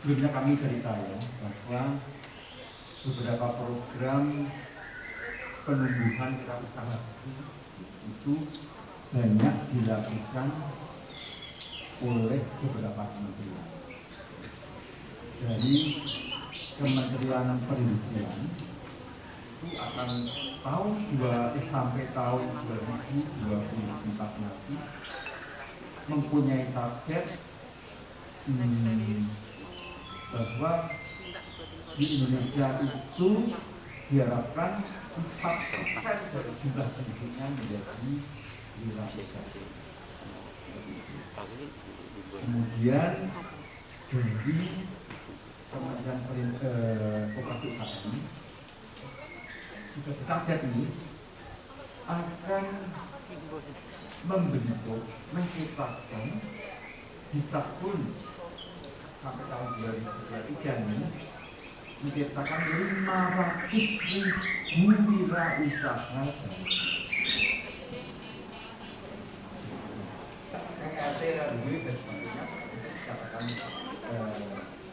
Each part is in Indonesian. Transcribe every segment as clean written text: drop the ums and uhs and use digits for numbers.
sebelumnya kami cerita ya bahwa beberapa program penumbuhan wirausaha itu banyak dilakukan oleh beberapa kementerian. Dari Kementerian Perindustrian itu akan sampai tahun 2024 nanti mempunyai target bahwa di Indonesia itu diharapkan 4% dari jumlah penduduknya menjadi wirausaha. Kemudian dari Kementerian Koperasi UKM juga target ini akan membentuk, menciptakan di tahun sampai tahun 2023 ini menciptakan 500.000 wirausaha baru. RT RW dan sebagainya itu dikatakan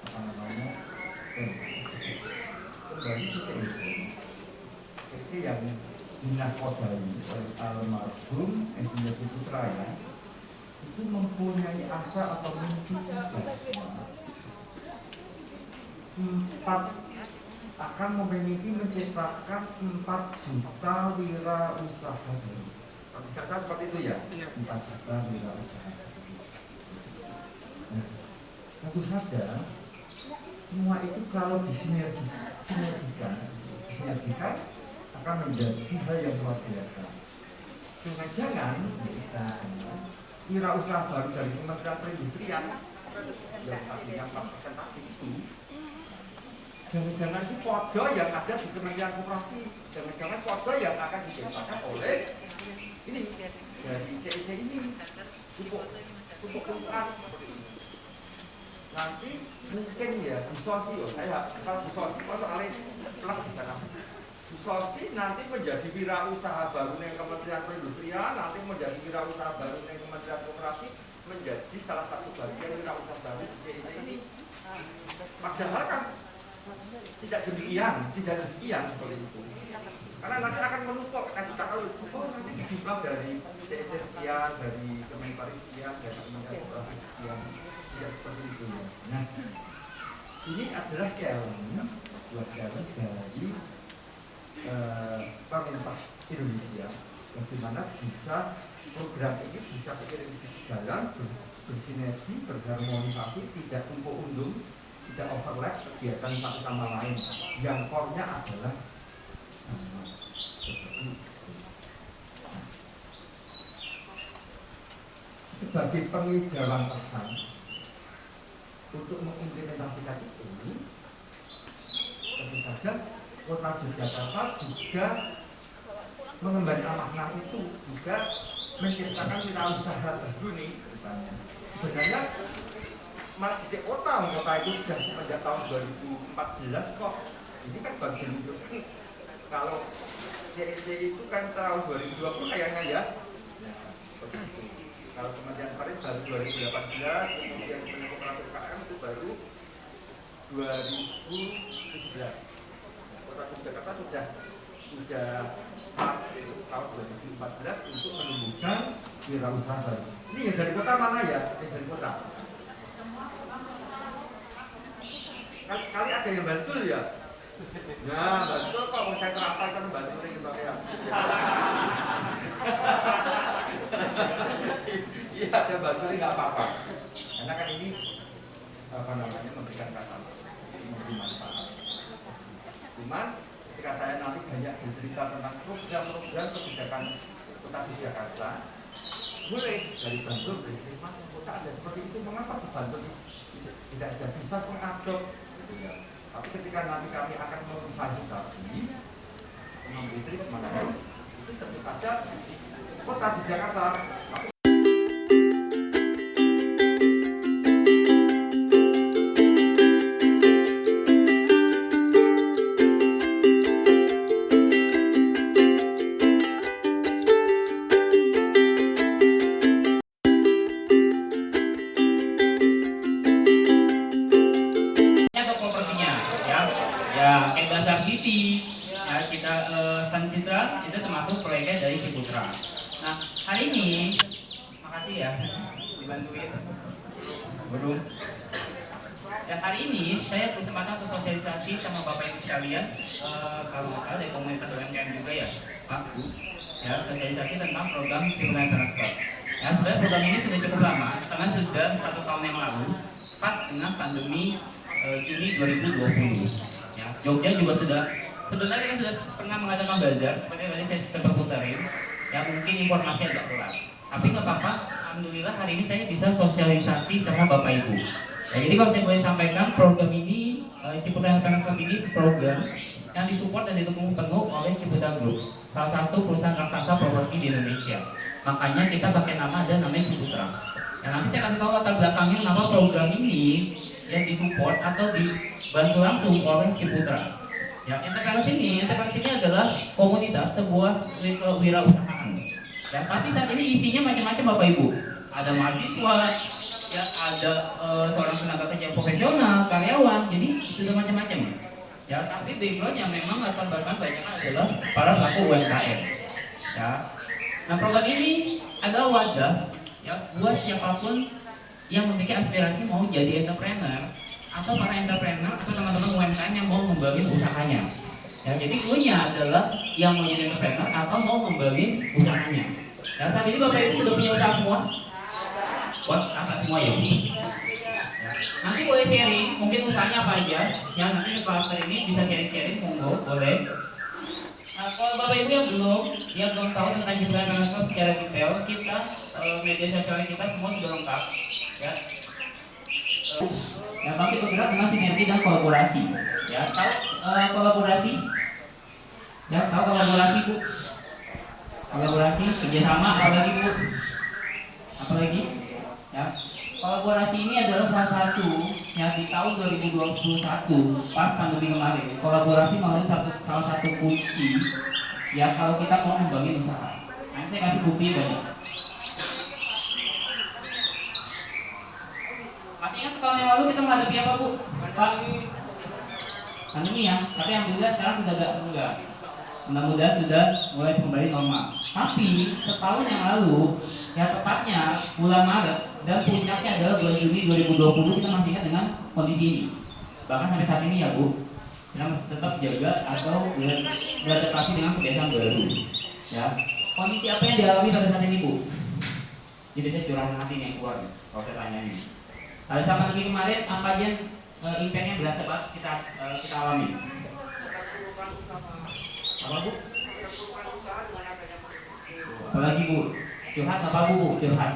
kembali ke CIC yang dinakodai oleh almarhum Insinyur Putra ya, itu mempunyai asa atau mimpi akan memiliki menciptakan 4 juta wirausaha baru. Tidak salah seperti itu ya, 4 juta wirausaha. Nah, tentu saja semua itu kalau disinergikan akan menjadi hal yang luar biasa. Jangan-jangan wirausaha baru dari Kementerian Perindustrian yang tadinya 4% tadi itu, jangan-jangan itu podo yang ada di Kementerian Koperasi, jangan-jangan podo yang akan diciptakan oleh ini dari CIC ini, pupuk-pupukan seperti ini. Nanti mungkin ya Bu Sosi, saya kalau Bu Sosi soalnya pernah di sana. Bu Sosi nanti menjadi wirausaha baru yang Kementerian Perindustrian, nanti menjadi wirausaha baru yang Kementerian Koperasi, menjadi salah satu bagian wirausaha baru di CIC ini. Padahal kan tidak demikian seperti itu. Karena nanti akan menumpuk, kita kalau nanti jumlah dari CIC sekian, dari Kemenpari sekian, dari Kementerian Koperasi sekian. Tidak seperti itu. Nah, ini adalah challenge dari pemerintah Indonesia, bagaimana bisa program ini bisa seiring jalan, bersinergi, berharmonisasi, tidak tumpuk undung, tidak overlap kegiatan satu sama lain. Yang core-nya adalah sama seperti itu. Sebagai penghijauan lahan untuk mengimplementasikan itu, tentu saja Kota Yogyakarta juga mengembalikan makna itu, juga menciptakan wirausaha baru nih. Sebenarnya malah di kota itu sudah semenjak tahun 2014 kok. Ini kan bagian kalau CIC itu kan tahun 2020 kayaknya ya. Seperti itu. Kalau Kementerian Perindustrian baru 2018, kemudian Kementerian Koperasi UKM itu baru 2017. Kota Yogyakarta sudah start tahun 2014 untuk menumbuhkan wirausaha baru. Ini ya dari kota mana ya? Dari kota. Sekali ada yang bantu ya. Nah, bantu kok saya terasa kan bantu gitu ya. Iya, ada bantu ini nggak apa-apa. Karena kan ini memberikan kata memberi manfaat. Cuman ketika saya nanti banyak bercerita tentang program-program kebijakan Kota Jakarta, boleh dari Bantul, dari Sleman, kota ada seperti itu. Mengapa di Bantul tidak bisa mengadop? Gitu ya. Tapi ketika nanti kami akan memfasilitasi, memberi treatment, itu tentu saja Kota Jakarta. Dasar City, ya kita Sun Citra itu termasuk proyeknya dari Ciputra. Nah hari ini, makasih ya dibantuin. Belum. Ya hari ini saya berkesempatan untuk sosialisasi sama Bapak Ibu sekalian, kalau nggak salah dari komunitas UMKM juga ya, Pak Bu, ya sosialisasi tentang program Ciputra Transfer. Ya sebenarnya program ini sudah cukup lama, karena sudah 1 tahun yang lalu, pas dengan pandemi Juni 2020. Ya, Jogja juga sudah, sebenarnya kita sudah pernah mengadakan bazar, seperti yang tadi saya sempat putarin. Ya mungkin informasi agak telat, tapi nggak apa-apa. Alhamdulillah hari ini saya bisa sosialisasi sama Bapak Ibu. Ya, jadi kalau saya boleh sampaikan, program ini Ciputra Transfer ini program yang disupport dan didukung penuh oleh Ciputra Group, salah satu perusahaan raksasa properti di Indonesia. Makanya kita pakai nama dan namanya Ciputra. Dan nanti saya kasih tahu latar belakangnya kenapa program ini yang disupport atau dibantu langsung oleh Ciputra. Ya, enterprise ini adalah komunitas sebuah wirausahaan. Dan pasti saat ini isinya macam-macam Bapak Ibu. Ada mahasiswa, ya ada seorang tenaga kerja profesional, karyawan, jadi sudah macam-macam. Ya, tapi background yang memang latar belakang banyak adalah para pelaku UMKM. Ya. Nah, program ini adalah wadah ya buat siapapun yang memiliki aspirasi mau jadi entrepreneur atau para entrepreneur atau teman-teman UMKM yang mau membangun usahanya. Ya, jadi gue-nya adalah yang mau jadi entrepreneur atau mau membangun usahanya. Ya, saat ini Bapak Ibu sudah punya usaha semua? Wah, apa semua ya? Ya. Nanti boleh sharing, mungkin usahanya apa aja. Yang nanti setelah ini bisa sharing-sharing, monggo, boleh. Nah, kalau Bapak Ibu yang belum tahu tentang Ciputra Transfer secara detail, kita media sosial kita semua sudah lengkap. Ya. Ya, Bangkit bergerak dengan sinergi dan kolaborasi. Ya, tahu kolaborasi? Ya, tahu kolaborasi Bu? Kolaborasi, kerjasama, apalagi Bu? Apalagi? Ya, kolaborasi ini adalah salah satu yang di tahun 2021 pas pandemi kemarin. Kolaborasi melalui salah satu kunci ya kalau kita mau membangun usaha. Nanti saya kasih bukti banyak. Masih ingat setahun yang lalu kita menghadapi apa Bu? Pak? Pandemi ya, tapi alhamdulillah sekarang sudah enggak. Mudah-mudahan sudah mulai kembali normal. Tapi setahun yang lalu, ya tepatnya bulan Maret dan puncaknya adalah bulan Juni 2020 kita masih ingat dengan kondisi ini. Bahkan sampai saat ini ya Bu, kita masih tetap jaga atau beradaptasi dengan kebiasaan baru. Ya, kondisi apa yang dialami pada saat ini Bu? Jadi saya curahan hati yang keluar kalau saya tanya ini. Pada saat pandemi kemarin apa aja impact-nya berasa banget kita alami? Apa Bu? Apalagi Bu? Curhat apa Bu? Curhat.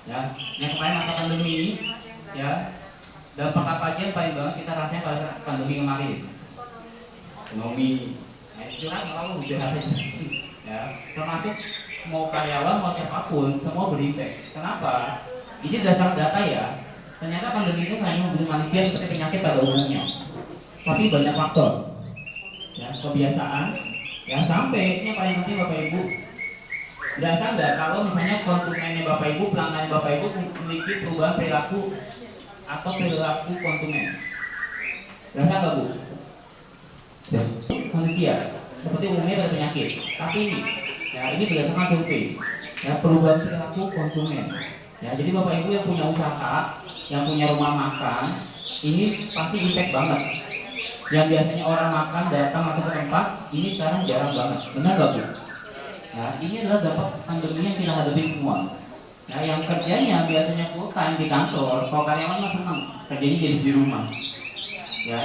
Ya, yang kemarin masa pandemi ini, ya dampak apa aja yang paling banget kita rasain pada pandemi kemarin? Ekonomi, curhat apa Bu? Curhat ya, termasuk mau karyawan mau siapapun semua berimpact. Kenapa? Ini dasar data ya. Ternyata pandemi itu hanya membunuh manusia seperti penyakit pada umumnya, tapi banyak faktor. Ya, kebiasaan, ya sampai ini yang paling penting Bapak Ibu. Berasa nggak kalau misalnya konsumennya Bapak Ibu, pelanggan Bapak Ibu memiliki perubahan perilaku atau perilaku konsumen? Berasa nggak Bu? Ya. Manusia seperti umumnya pada penyakit, tapi ini berdasarkan survei. Ya, perubahan perilaku konsumen. Ya, jadi Bapak Ibu yang punya usaha, yang punya rumah makan, ini pasti impact banget. Yang biasanya orang makan datang masuk ke tempat, ini sekarang jarang banget. Benar nggak Bu? Ya, ini adalah dampak pandemi yang kita hadapi semua. Nah, yang kerjanya biasanya full time di kantor, kalau karyawan mah senang kerjanya jadi di rumah. Ya.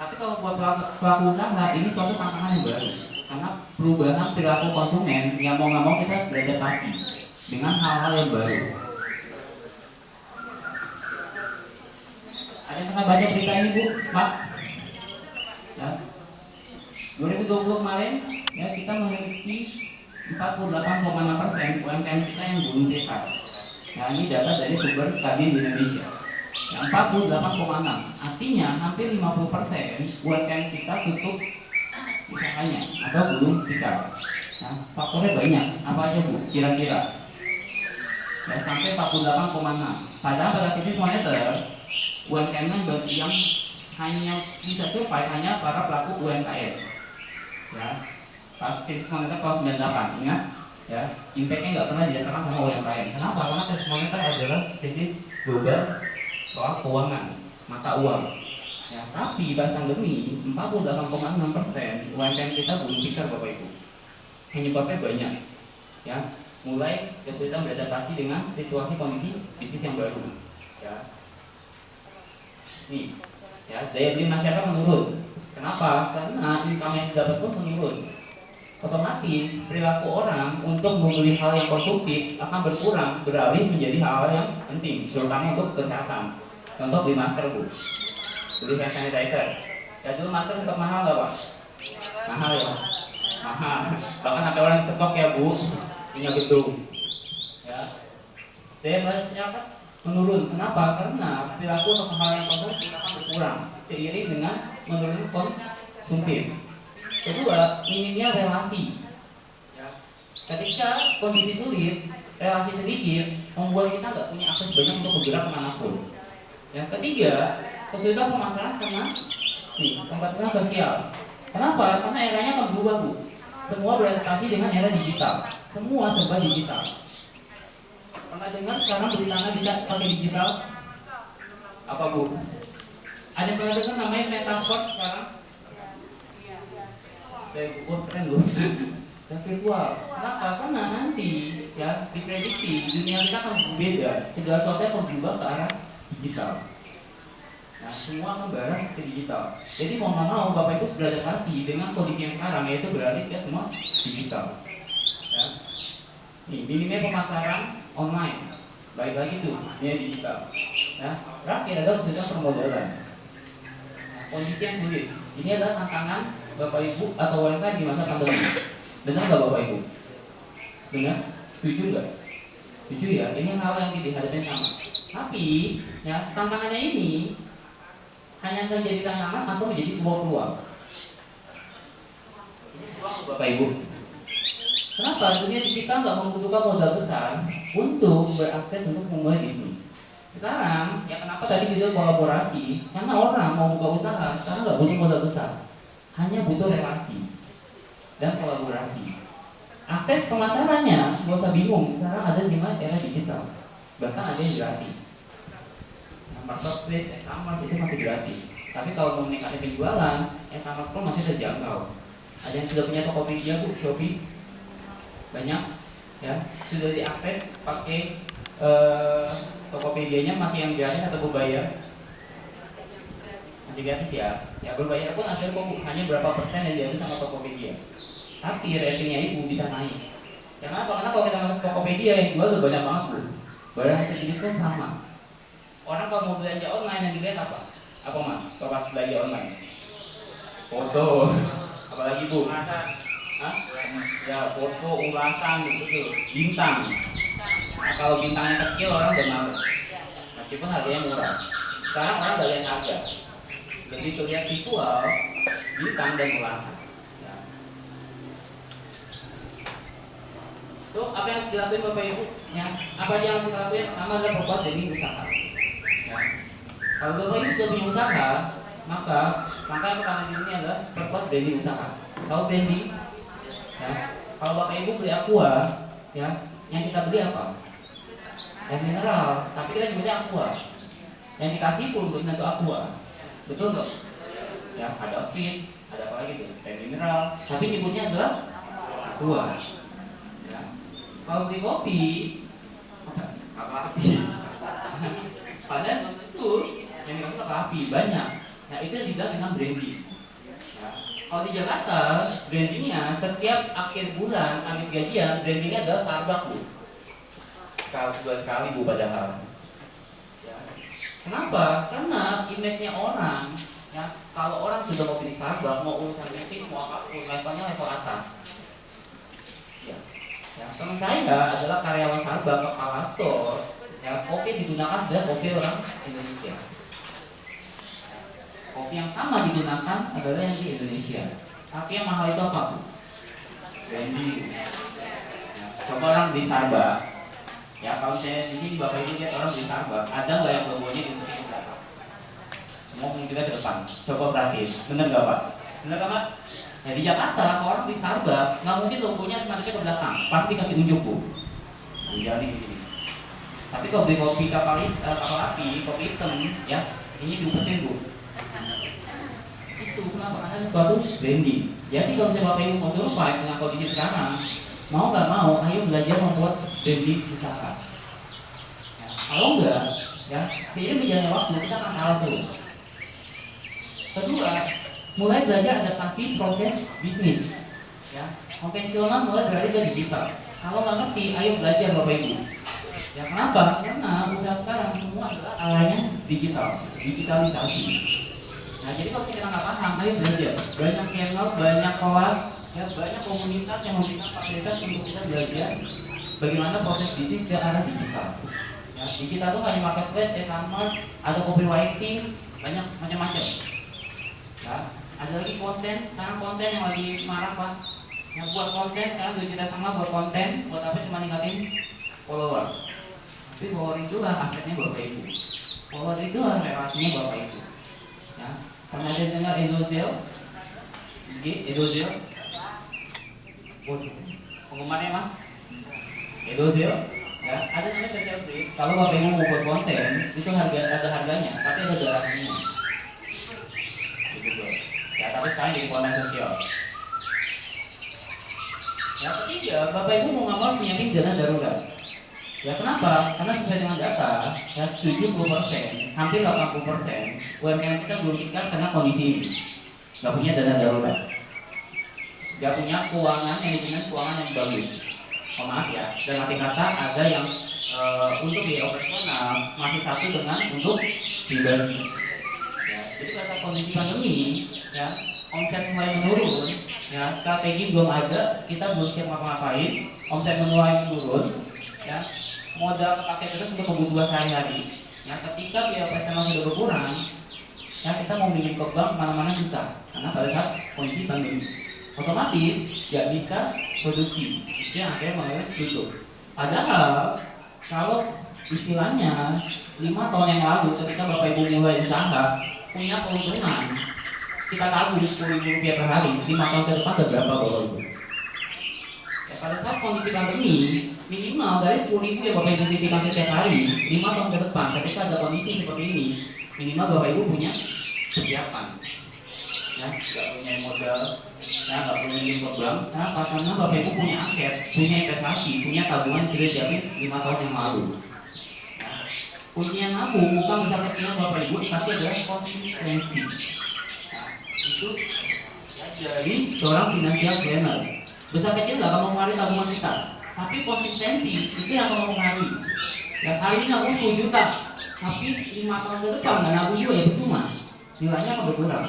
Tapi kalau buat pelaku usaha ini suatu tantangan yang baru, karena perubahan perilaku konsumen yang mau nggak mau kita harus beradaptasi dengan hal-hal yang baru. Ada yang pernah baca cerita ini Bu, Pak? Ya. 2020 kemarin ya kita memiliki 48,6% UMKM kita yang belum desa. Nah, ini data dari sumber Kadin di Indonesia. Ya, 48,6. Artinya hampir 50% UMKM kita tutup usahanya atau belum tikar. Nah, faktornya banyak. Apa aja Bu? Kira-kira? Ya, sampai 48,6. Padahal pada krisis moneter UMKM yang hanya bisa survive hanya para pelaku UMKM. Ya, pas krisis moneter tahun 98, ingat ya, impactnya nggak pernah dirasakan sama UMKM. Kenapa? Karena krisis moneter adalah krisis global soal keuangan, mata uang. Ya, tapi pas pandemi 48,6% UMKM kita belum bisa, Bapak Ibu. Penyebabnya banyak. Ya, mulai kesulitan beradaptasi dengan situasi kondisi bisnis yang baru. Ya. Nih, ya, daya beli masyarakat menurun. Kenapa? Karena income yang didapat pun menurun. Otomatis perilaku orang untuk membeli hal yang konsumtif akan berkurang, beralih menjadi hal yang penting, terutama untuk kesehatan. Contoh beli masker, Bu, beli hand sanitizer. Ya dulu masker sempat mahal nggak, Pak? Mahal ya, mahal. Bahkan sampai orang stok ya, Bu, punya gedung. Ya, daya beli masyarakat menurun. Kenapa? Karena perilaku untuk hal yang konsumtif akan berkurang seiring dengan menurunnya konsumtif. Kedua, minimnya relasi. Ya. Ketika kondisi sulit, relasi sedikit, membuat kita nggak punya akses banyak untuk bergerak kemanapun. Yang ketiga, kesulitan pemasaran karena pembatasan sosial. Kenapa? Karena eranya akan berubah, Bu. Semua beradaptasi dengan era digital. Semua serba digital. Pernah dengar sekarang beli tanah bisa pakai digital? Apa, Bu? Ada yang pernah dengar namanya metaverse sekarang? Keren loh. Dan virtual. Kenapa? Karena nanti ya diprediksi dunia kita akan berbeda. Segala sesuatu akan berubah ke arah digital. Nah, semua akan berarah ke digital. Jadi mau nggak mau Bapak Ibu beradaptasi dengan kondisi yang sekarang, yaitu beralih ke semua digital. Ya. Nih, minimnya pemasaran online. Baik lagi tuh, dunia digital. Nah, terakhir adalah kesulitan permodalan. Nah, kondisi yang sulit. Ini adalah tantangan Bapak Ibu atau UMKM di masa pandemi. Benar nggak Bapak Ibu? Benar? Setuju nggak? Setuju ya. Ini hal yang dihadapi sama. Tapi ya tantangannya ini hanya akan jadi tantangan atau menjadi sebuah peluang. Ini peluang Bapak Ibu. Kenapa? Dunia digital nggak membutuhkan modal besar untuk berakses untuk memulai bisnis. Sekarang ya kenapa tadi video kolaborasi? Karena orang mau buka usaha sekarang nggak butuh modal besar. Hanya butuh relasi dan kolaborasi. Akses pemasarannya nggak usah bingung. Sekarang ada di mana era digital, bahkan ada yang gratis. Marketplace, e-commerce itu masih gratis. Tapi kalau mau meningkatkan penjualan, e-commerce pun masih terjangkau. Ada yang sudah punya Tokopedia, Bu, Shopee, banyak, ya sudah diakses pakai Tokopedia-nya masih yang gratis atau berbayar? Masih gratis ya. Ya berbayar pun ada kok, hanya berapa persen yang diambil sama Tokopedia. Tapi ratingnya Ibu bisa naik. Kenapa? Karena kalau kita masuk Tokopedia yang jual udah banyak banget, Bu. Barang yang sejenis pun sama. Orang kalau mau belanja online yang dilihat apa? Apa Mas? Kalau pas belanja online? Foto. Apalagi Bu? Hah? Ya foto, ulasan gitu, bintang. Nah, kalau bintangnya kecil orang udah malu. Meskipun harganya murah. Sekarang orang udah lihat harga. Begitu lihat visual, bintang dan ulasan. Ya. So, apa yang harus dilakukan Bapak Ibu? Ya, apa yang harus dilakukan? Pertama adalah berbuat demi usaha. Ya. Kalau Bapak Ibu sudah punya usaha, maka langkah yang pertama di sini adalah berbuat demi usaha. Tahu branding? Ya. Kalau Bapak Ibu beli aqua, ya, yang kita beli apa? Air mineral, tapi kita nyebutnya aqua. Yang dikasih pun belum tentu aqua. Betul nggak? Ya, ada fit, ada apa lagi tuh? Air mineral, tapi nyebutnya adalah aqua. Ya. Kalau beli kopi, apa api? Padahal belum tentu yang dikasih apa api, banyak. Nah itu yang dibilang dengan branding. Ya. Kalau di Jakarta, brandingnya setiap akhir bulan, habis gajian, brandingnya adalah Starbucks, Bu. Sekali Bu padahal. Ya. Kenapa? Karena image-nya orang, ya kalau orang sudah mau pilih Starbucks, mau urusan bisnis, mau apapun, levelnya level atas. Ya. Ya, teman saya adalah karyawan Starbucks, kepala store. Ya, kopi digunakan adalah kopi orang Indonesia. Kopi yang sama digunakan adalah yang di Indonesia. Tapi yang mahal itu apa, Bu? Branding. Ya. Coba orang di Starbucks. Ya kalau saya di sini Bapak Ibu lihat orang di Starbucks, ada nggak yang logonya Indonesia? ngomong kita ke depan. Coba perhatiin, bener nggak Pak? Bener nggak Pak? Nah di Jakarta orang di Starbucks nggak mungkin logonya semangatnya ke belakang, pasti kasih unjuk Bu. Jadi begini. Tapi kalau beli kopi kapal api, kopi hitam, ya ini diumpetin Bu. Itu kenapa? Karena suatu branding. Jadi kalau misalnya Bapak Ibu mau survive dengan kondisi sekarang, mau nggak mau, ayo belajar membuat branding usaha. Ya, kalau enggak, ya seiring berjalannya waktu kita akan kalah terus. Kedua, mulai belajar adaptasi proses bisnis. Ya, konvensional mulai beralih ke digital. Kalau nggak ngerti, ayo belajar Bapak Ibu. Ya kenapa? Karena usaha sekarang semua adalah arahnya digital, digitalisasi. Nah jadi kalau kita nggak paham, ayo belajar. Banyak channel, banyak kelas, ya banyak komunitas yang memberikan fasilitas untuk kita belajar bagaimana proses bisnis ke arah digital. Ya, digital itu ada marketplace, e-commerce, ada copywriting, banyak macam-macam. Ya, ada lagi konten, sekarang konten yang lagi marah Pak. Yang buat konten sekarang kita sama buat konten, buat apa cuma ningkatin follower. Tapi follower itulah asetnya Bapak Ibu. Follower itulah relasinya Bapak Ibu. Ya, pernah ada dengar Edozel? Edozel? Penggemarnya Mas? Edozel? Ya, ada namanya social proof. Kalau Bapak Ibu mau buat konten, itu ada harganya, tapi ada garansinya. Gitu. Ya, tapi sekarang jadi konten sosial. Yang ketiga, Bapak Ibu mau nggak mau menyiapin dana darurat. Ya kenapa? Karena sesuai dengan data, ya 70%, hampir 80% UMKM kita belum siap karena kondisi ini. Nggak punya dana darurat, nggak punya keuangan, manajemen keuangan yang bagus. Oh maaf ya, dan arti kata ada yang untuk di operasional masih satu dengan untuk pribadi. Ya, jadi pada kondisi pandemi, ya omset mulai menurun, ya strategi belum ada, kita belum siap ngapa-ngapain, omset mulai menurun, ya modal kepake terus untuk kebutuhan sehari-hari. Ya ketika biaya operasional sudah berkurang, ya kita mau minjem ke bank mana-mana susah, karena pada saat kondisi pandemi, otomatis nggak bisa produksi, itu yang akhirnya mengalami tutup. Padahal kalau istilahnya 5 tahun yang lalu ketika Bapak Ibu mulai usaha punya keuntungan, kita tabung 10.000 rupiah per hari, 5 tahun ke depan berapa Bapak Ibu? Ya, pada saat kondisi pandemi, minimal dari 10.000 yang Bapak Ibu sisihkan setiap hari, 5 tahun ke depan, ketika ada kondisi seperti ini, minimal Bapak Ibu punya persiapan. Ya, nggak punya modal, ya nggak punya impor bank, karena Bapak Ibu punya aset, punya investasi, punya tabungan sudah dijamin 5 tahun yang lalu. Ya, kuncinya nabung bukan besar kecilnya Bapak Ibu, tapi adalah konsistensi. Itu ya, dari seorang financial planner. Besar kecil nggak akan mempengaruhi tabungan kita, tapi konsistensi itu yang akan mempengaruhi. Ya hari ini nabung 10 juta, tapi 5 tahun ke depan nggak nabung juga ya percuma, nilainya akan berkurang.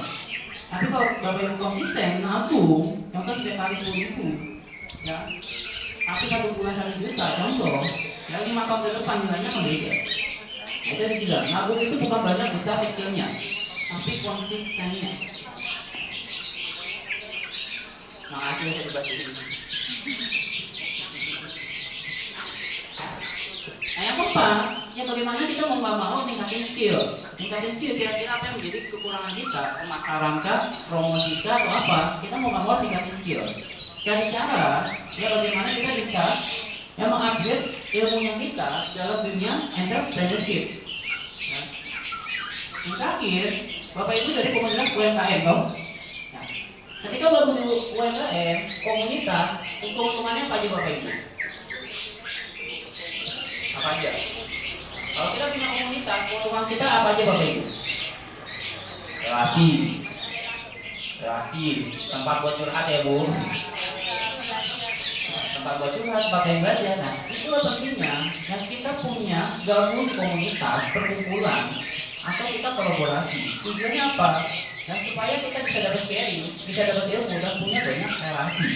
Tapi kalau Bapak Ibu konsisten nabung, contoh setiap hari 10.000, ya, tapi 1 bulan 1 juta, contoh, ya 5 tahun ke depan nilainya akan beda. Itu dibilang, nabung itu bukan banyak besar kecilnya, tapi konsistennya. Makasih saya dibahas ini. Nah yang keempat, ya bagaimana kita mau ningkatin skill. Ningkatin skill kira-kira apa yang menjadi kekurangan kita, pemasaran kah, promosi kah, atau apa? Kita mau ningkatin skill. Cari cara, ya bagaimana kita bisa yang mengupgrade ilmunya kita dalam dunia entrepreneurship. Yang terakhir, Bapak Ibu dari komunitas UMKM dong. Ketika bangun UMKM, komunitas, keuntungannya apa aja Bapak Ibu? Apa aja? Kalau kita punya komunitas, keuntungan kita apa aja Bapak Ibu? Relasi, tempat buat curhat ya Bu. Tempat buat curhat, tempat yang belajar. Nah, itulah pentingnya yang kita punya gabung komunitas, perkumpulan, atau kita kolaborasi. Tujuannya apa? Dan supaya kita bisa dapat sharing, bisa dapat ilmu dan punya banyak relasi.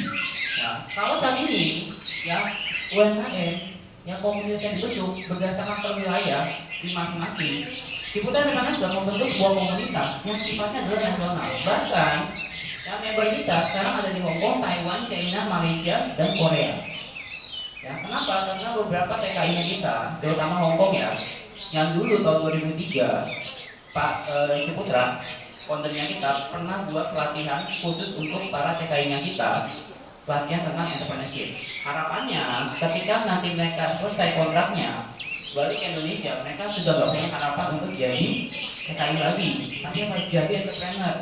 Ya, kalau saat ini ya UMKM yang komunitas yang dibentuk berdasarkan per wilayah di masing-masing, kita rencana sudah membentuk sebuah komunitas yang sifatnya adalah nasional. Bahkan yang member kita sekarang ada di Hong Kong, Taiwan, China, Malaysia, dan Korea. Ya, kenapa? Karena beberapa TKI kita, terutama Hong Kong ya, yang dulu tahun 2003 Pak Ciputra, foundernya kita pernah buat pelatihan khusus untuk para TKI-nya kita, pelatihan tentang entrepreneurship. Harapannya ketika nanti mereka selesai kontraknya balik ke Indonesia, mereka sudah gak punya harapan untuk jadi TKI lagi, tapi harus jadi entrepreneur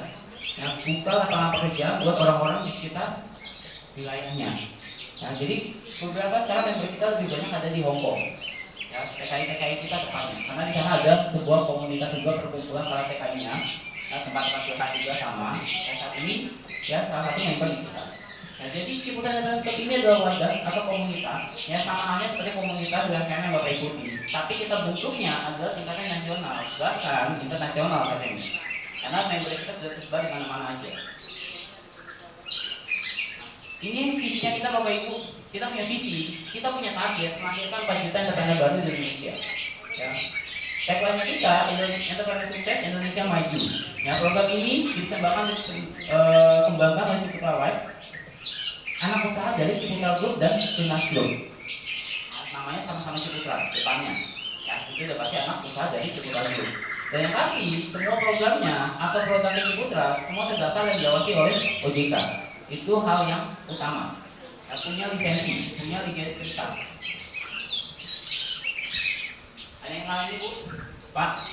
yang buka lapangan pekerjaan buat orang-orang di sekitar wilayahnya. Nah, jadi beberapa sekarang member kita lebih banyak ada di Hong Kong. Ya, TKI kita tepatnya, karena di sana ada sebuah komunitas juga perkumpulan para TKI-nya, ya, tempat-tempat curhat juga sama. Dan saat ini, ya salah satu member di kita. Nah, jadi Ciputra Entrepreneurship ini adalah wadah atau komunitas, ya sama halnya seperti komunitas UMKM yang Bapak ikuti. Tapi kita bentuknya adalah tingkatnya nasional, bahkan internasional katanya. Karena member kita sudah tersebar di mana-mana aja. Ini visinya kita Bapak Ibu, kita punya visi, kita punya target melahirkan 4 juta entrepreneur baru di Indonesia. Ya. Tagline-nya kita, Entrepreneur Sukses Indonesia Maju. Ya, program ini disebarkan kembangkan oleh Ciputra Life, anak usaha dari Ciputra Group dan Tunas Group. Nah, namanya sama-sama Ciputra, depannya. Ya, itu udah pasti anak usaha dari Ciputra Group. Dan yang pasti, semua programnya atau program Ciputra semua terdaftar dan diawasi oleh OJK. Itu hal yang utama. Ya, punya lisensi, punya legalitas. Ada yang lain Bu? Pak?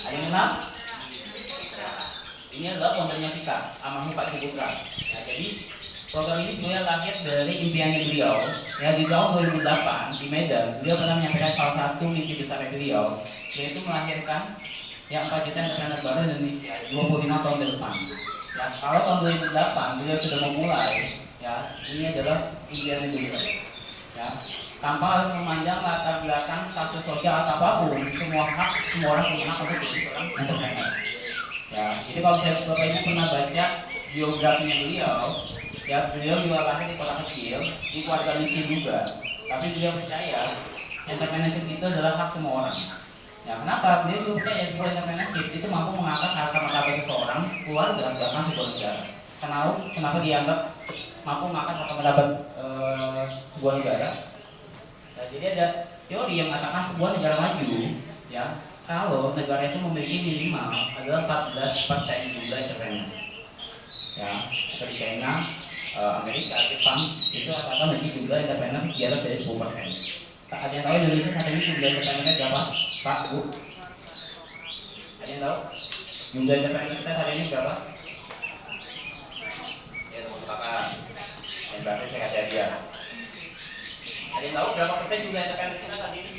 Ada yang kenal? Ini adalah foundernya kita, almarhum Pak Ciputra. Nah, jadi program ini sebenarnya lahir dari impiannya beliau. Ya, di tahun 2008 di Medan, beliau pernah menyampaikan salah satu mimpi besar beliau, yaitu melahirkan yang 4 juta entrepreneur baru Indonesia 25 tahun ke depan. Ya, kalau tahun 2008 beliau sudah memulai, ya ini adalah impian beliau. Ya, tanpa harus memanjang latar belakang kasus sosial atau apapun, semua orang punya hak untuk jadi seorang entrepreneur. Ya, jadi kalau saya sebetulnya pernah baca biografinya beliau, ya beliau juga lahir di kota kecil, di keluarga miskin juga. Tapi beliau percaya entrepreneurship itu adalah hak semua orang. Ya, kenapa? Beliau juga percaya sebuah entrepreneurship itu mampu mengangkat harta martabat seseorang, keluarga, bahkan sebuah negara. Kenapa dianggap mampu mengangkat harta martabat sebuah negara? Nah, jadi ada teori yang mengatakan sebuah negara maju, ya, kalau negara itu memiliki minimal adalah 14% jumlah entrepreneur. Ya, seperti China, Amerika, Jepang, itu rata-rata memiliki jumlah entrepreneur di atas dari 10%. Ada yang tahu Indonesia saat ini jumlah entrepreneur berapa? Pak, Bu? Ada yang tahu? Jumlah entrepreneur kita hari ini berapa? Ya, teman-teman. Yang berarti saya kasih hadiah. Ada yang tahu berapa persen jumlah entrepreneur kita saat ini?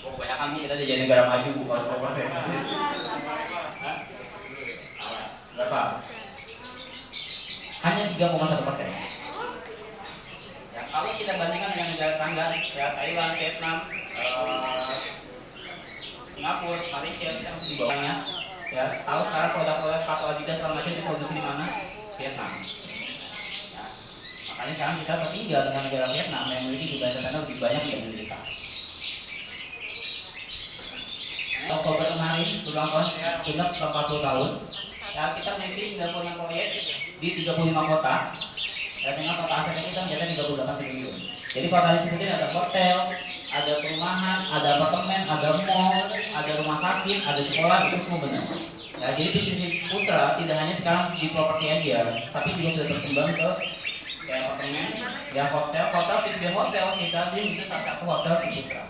Oh, kebanyakan Bu, kita jadi negara maju Bu, kalau 10%. Berapa? Hanya 3,1%. Ya, kalau kita bandingkan dengan negara tetangga, ya Thailand, Vietnam, Singapura, Malaysia, kita masih di bawahnya. Ya, tahu sekarang produk-produk sepatu Adidas segala macam diproduksi di mana? Vietnam. Ya, makanya sekarang kita tertinggal dengan negara Vietnam yang memiliki jumlah entrepreneur lebih banyak dibanding kita. Oktober kemarin, berulang tahun saya genap 40 tahun. Ya, kita memiliki 96 proyek di 35 kota. Dan dengan total aset kita mencapai 38 triliun. Jadi kota disebutnya ada hotel, ada perumahan, ada apartemen, ada mall, ada rumah sakit, ada sekolah, itu semua benar. Ya, jadi bisnis Putra tidak hanya sekarang di properti aja, tapi juga sudah berkembang ke ya, apartemen, ya hotel, hotel kita itu salah satu hotel di Putra.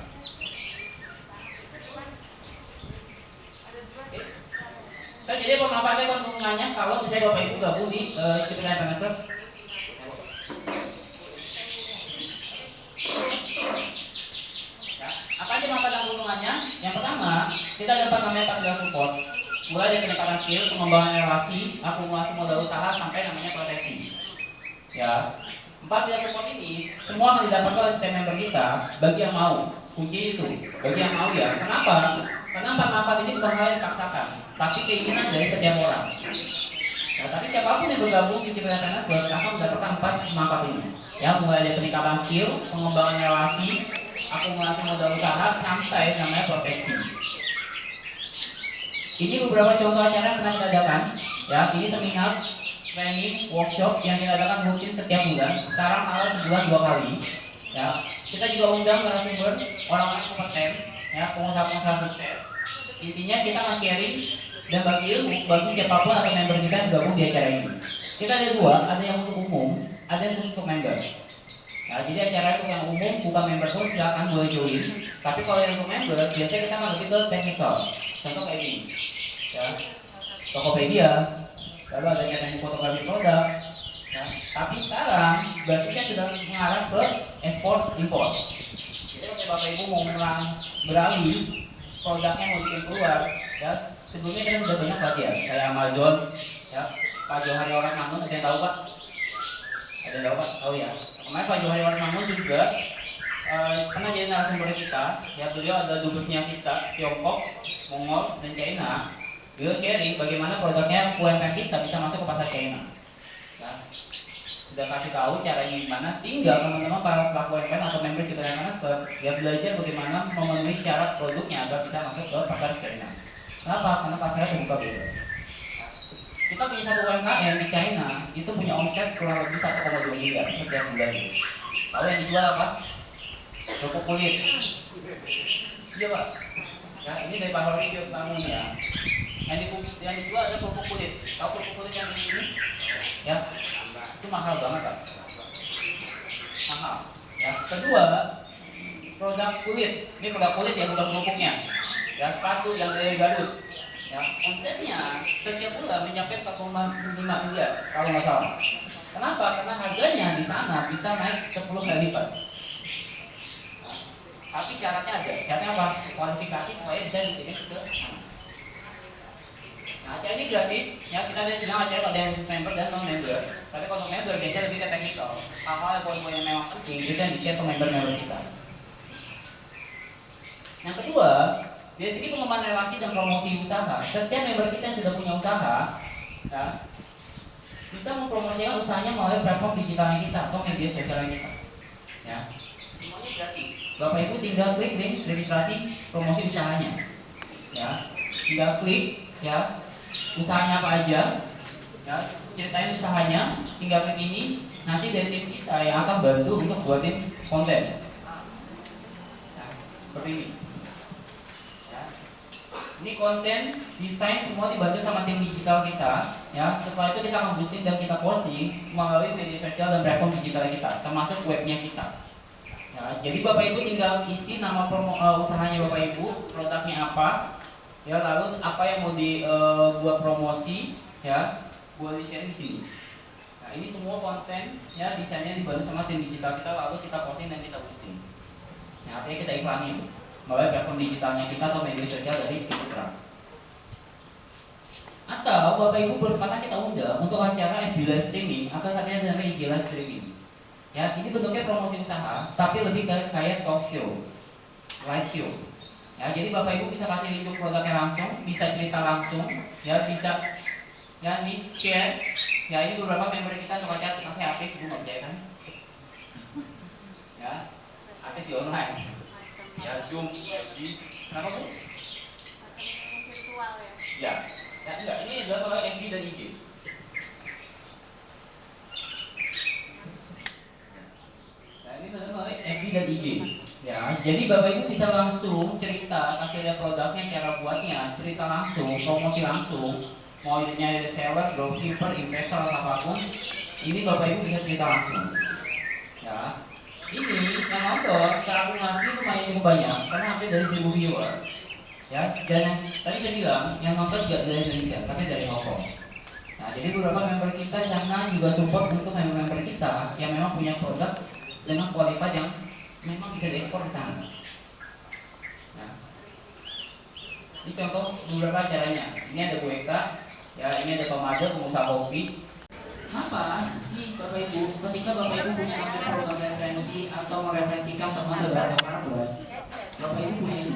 So, jadi pemanfaatnya keuntungannya kalau misalnya Bapak Ibu gabung di Ciputra Entrepreneur. Ya, apa aja manfaat keuntungannya? Yang pertama, kita dapat namanya 4 support. Mulai dari peningkatan skill, pengembangan relasi, akumulasi modal usaha sampai namanya proteksi. Ya, 4 support ini semua akan didapatkan oleh setiap member kita bagi yang mau. Kunci itu, bagi yang mau ya. Kenapa? Karena manfaat ini bukan hal yang dipaksakan, tapi keinginan dari setiap orang. Nah, tapi siapapun yang bergabung di Ciputra Entrepreneur akan mendapatkan 4 manfaat ini. Ya, mulai dari peningkatan skill, pengembangan relasi, akumulasi modal usaha, sampai namanya proteksi. Ini beberapa contoh acara yang pernah kita adakan. Ya, ini seminar, training, workshop yang kita adakan rutin setiap bulan. Sekarang sebulan 2 kali. Ya, kita juga undang narasumber orang-orang kompeten, ya, pengusaha-pengusaha sukses. Intinya kita akan sharing dan bagi ilmu bagi siapapun atau member kita yang gabung di acara ini. Kita ada dua, ada yang untuk umum, ada yang khusus untuk member. Nah, jadi acara itu yang umum bukan member pun silakan boleh join. Tapi kalau yang untuk member biasanya kita akan lebih ke technical. Contoh kayak gini, ya, Tokopedia, lalu ada teknik fotografi produk. Nah, tapi sekarang basisnya sudah mengarah ke ekspor impor. Jadi kalau Bapak Ibu mau beralih produknya mau bikin keluar, ya sebelumnya kita sudah banyak pelatihan kayak Amazon, ya Pak Johari Orang Mangun, ada yang tahu Pak? Ada yang tahu Pak? Tahu ya. Kemarin Pak Johari Orang Mangun juga pernah jadi narasumber kita, ya beliau ada dubesnya kita Tiongkok, Mongol, dan China. Beliau sharing bagaimana produknya UMKM kita bisa masuk ke pasar China. Ya, sudah kasih tahu caranya gimana, tinggal teman-teman para pelaku UMKM atau member kita yang mana ya belajar bagaimana memenuhi syarat produknya agar bisa masuk ke pasar China. Kenapa? Karena pasarnya terbuka bebas. Kita punya satu UMKM di China itu punya omset kurang lebih 1,2 miliar setiap bulan. Tahu yang dijual apa? Kerupuk kulit. Iya Pak. Ya ini dari Pak Hori ke Bangun ya. Yang dijual ada kerupuk kulit. Tahu kerupuk kulit yang ini? Ya. Itu mahal banget Pak. Mahal. Ya. Kedua, produk kulit. Ini produk kulit yang bukan kerupuknya. Ya sepatu yang dari Garut. Ya, omsetnya setiap bulan mencapai 4,5 miliar kalau nggak salah. Kenapa? Karena harganya di sana bisa naik 10 kali lipat. Tapi syaratnya ada. Syaratnya apa? Kualifikasi supaya bisa dikirim ke sana. Nah, acara ini gratis. Ya, kita ada bilang acara pada yang member dan non member. Tapi kalau member biasanya lebih ke teknikal. Hal-hal poin-poin yang memang penting kita di-share ke member-member kita. Yang kedua, dari segi pengembangan relasi dan promosi usaha, setiap member kita yang sudah punya usaha, ya, bisa mempromosikan usahanya melalui platform digitalnya kita atau media sosial kita. Ya, semuanya gratis. Bapak Ibu tinggal klik link registrasi promosi usahanya. Ya, tinggal klik, ya, usahanya apa aja, ya, ceritain usahanya, tinggal klik ini, nanti dari tim kita yang akan bantu untuk buatin konten. Nah, seperti ini. Ini konten, desain semua dibantu sama tim digital kita, ya. Setelah itu kita akan boosting dan kita posting melalui media sosial dan platform digital kita, termasuk webnya kita. Ya, jadi Bapak Ibu tinggal isi nama usahanya Bapak Ibu, produknya apa, ya, lalu apa yang mau dibuat promosi, ya, buat di share di sini. Nah, ini semua konten, ya, desainnya dibantu sama tim digital kita, lalu kita posting dan kita boosting. Nah, artinya kita iklanin melalui platform digitalnya kita atau media sosial dari Ciputra. Atau Bapak Ibu bersepakat kita undang untuk acara FB live streaming atau saatnya namanya IG live streaming. Ya, ini bentuknya promosi usaha, tapi lebih kayak talk show, live show. Ya, jadi Bapak Ibu bisa kasih link produknya langsung, bisa cerita langsung, ya, bisa ya di share. Ya, ini beberapa member kita untuk acara pakai HP sebelum kerja kan. Ya, HP di online. Ya, Zoom di kenapa Bu? Virtual ya? Ya, ya enggak, ini adalah kalau FB dan IG. Nah, ini adalah FB dan IG. Ya, jadi Bapak Ibu bisa langsung cerita, kasih lihat produknya, cara buatnya, cerita langsung, promosi langsung. Mau nyari seller, dropshipper, investor atau apapun, ini Bapak Ibu bisa cerita langsung. Ya. Ini yang nonton secara akumulasi lumayan cukup banyak karena hampir dari 1000 viewer. Ya, dan yang tadi saya bilang yang nonton juga dari Indonesia, tapi dari Hong Kong. Nah, jadi beberapa member kita jangan juga support untuk member-member kita yang memang punya produk dengan kualitas yang memang bisa diekspor ke sana. Nah, ini contoh beberapa caranya. Ini ada Bueka, ya, ini ada Komado, pengusaha kopi. Apa? Ini Bapak Ibu, ketika Bapak Ibu punya akses program referensi atau mereferensikan teman beberapa kerabat, Bapak Ibu punya ini,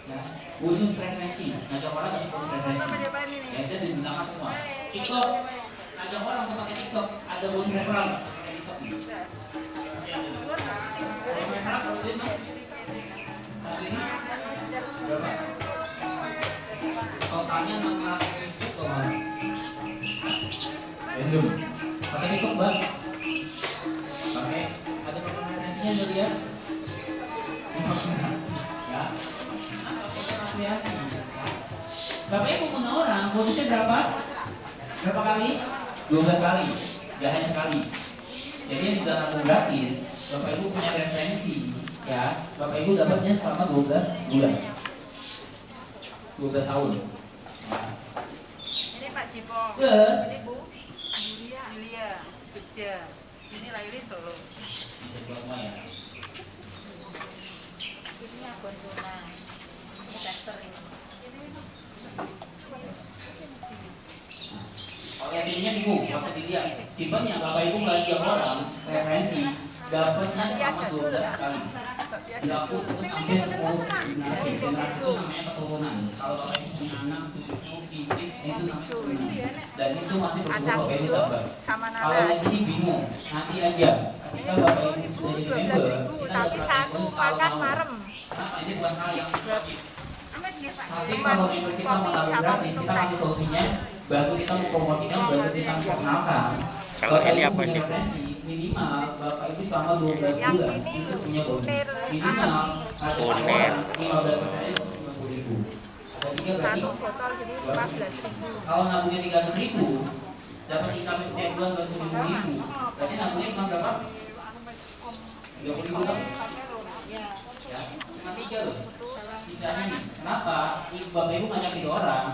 ya, bonus referensi. Ngajak orang ke bonus referensi. Ya, itu digunakan semua. TikTok, ngajak orang sama pakai TikTok, ada bonus referral. Referral kalau duit mah? Saat ini berapa? Totalnya 600 ribu kok. Belum. Pakai TikTok Bang. Pakai ada program referensi Ini yang lihat. Ya. Rekreasi. Bapak Ibu punya orang, bonusnya berapa? Berapa kali? 12 kali. Jangan sekali. Jadi yang sudah nabung gratis, Bapak Ibu punya referensi, ya. Bapak Ibu dapatnya selama 12 bulan. 12 tahun. Ini Pak Jipo. Yes. Ini Bu Yulia, Jogja. Ini lahirnya Solo. Bisa buat semua ya. Ini akun tunai. Ini tester ini. Kalau yang ininya bingung, maksud dilihat. Simpan yang Bapak Ibu belanja orang referensi, dapatnya selama 12 kali. Dilaku terus sampai 10 generasi. Generasi itu namanya keturunan. Kalau Bapak Ibu punya anak, cucu, cicit, itu namanya keturunan. Dan itu masih perlu Bapak Ibu tambah. Sama Kalau nanas. yang ini bingung, nanti aja. Ketika Bapak Ibu sudah jadi member, kita Tapi satu makan marem. Kenapa ini bukan hal yang wajib. Tapi Cuman kalau member kita mau kopi nabung sama gratis, minum kita teh. kasih solusinya, bantu kita mempromosikan, bantu kita memperkenalkan. Kalau Bapak ini Ibu apa punya ini? referensi, minimal Bapak Ibu selama 12 Yang bulan ini itu punya bonus. Uner Minimal ada Uner. orang 15% itu 90.000. Ada 3 berarti. Satu botol jadi 15.000. Kalau nabungnya 300.000, dapat income setiap bulan 27.000. Berarti nabungnya cuma berapa? 30.000 kan? Ya, cuma 3 loh. Sisanya nih, kenapa? Bapak Ibu ngajak itu orang,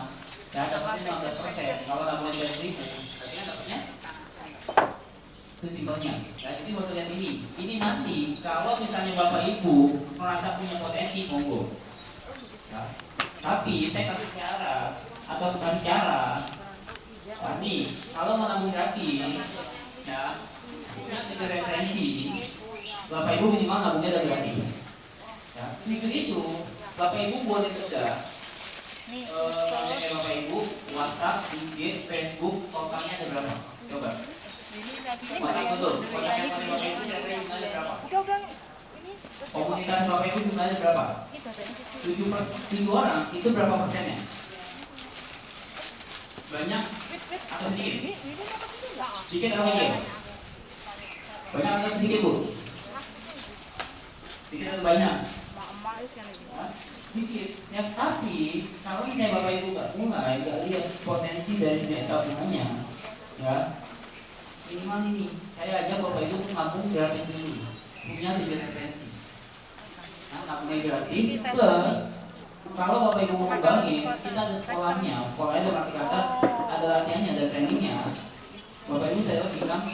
ya dapatnya 15%. Kalau nabungnya 300.000, berarti kan dapatnya itu simpelnya. Nah, jadi waktu lihat ini nanti kalau misalnya Bapak Ibu merasa punya potensi, monggo. Ya. Tapi saya kasih syarat atau bukan syarat. Nah, nih, kalau mau nabung gratis, ya punya 3 referensi. Bapak Ibu minimal nabungnya dari gratis. Ya, itu Bapak Ibu boleh kerja. Kontaknya Bapak Ibu, WhatsApp, IG, Facebook, totalnya ada berapa? Coba. WhatsApp betul. Kontaknya Bapak Ibu kira-kira jumlahnya berapa? Komunitas Bapak Ibu jumlahnya berapa? 7 orang, itu berapa persennya? Banyak atau sedikit? Sedikit atau banyak? Banyak atau sedikit, Bu? Sedikit atau banyak? Ya, sedikit. Ya, tapi kalau misalnya Bapak Ibu nggak lihat potensi dari data bunganya, ya minimal ini. Saya aja Bapak Ibu ngabung gratis dulu, punya 3 referensi. Nah, nabungnya gratis plus kalau Bapak Ibu mau ngembangin, kita ada sekolahnya dalam arti kata ada latihannya, ada trainingnya. Bapak Ibu saya income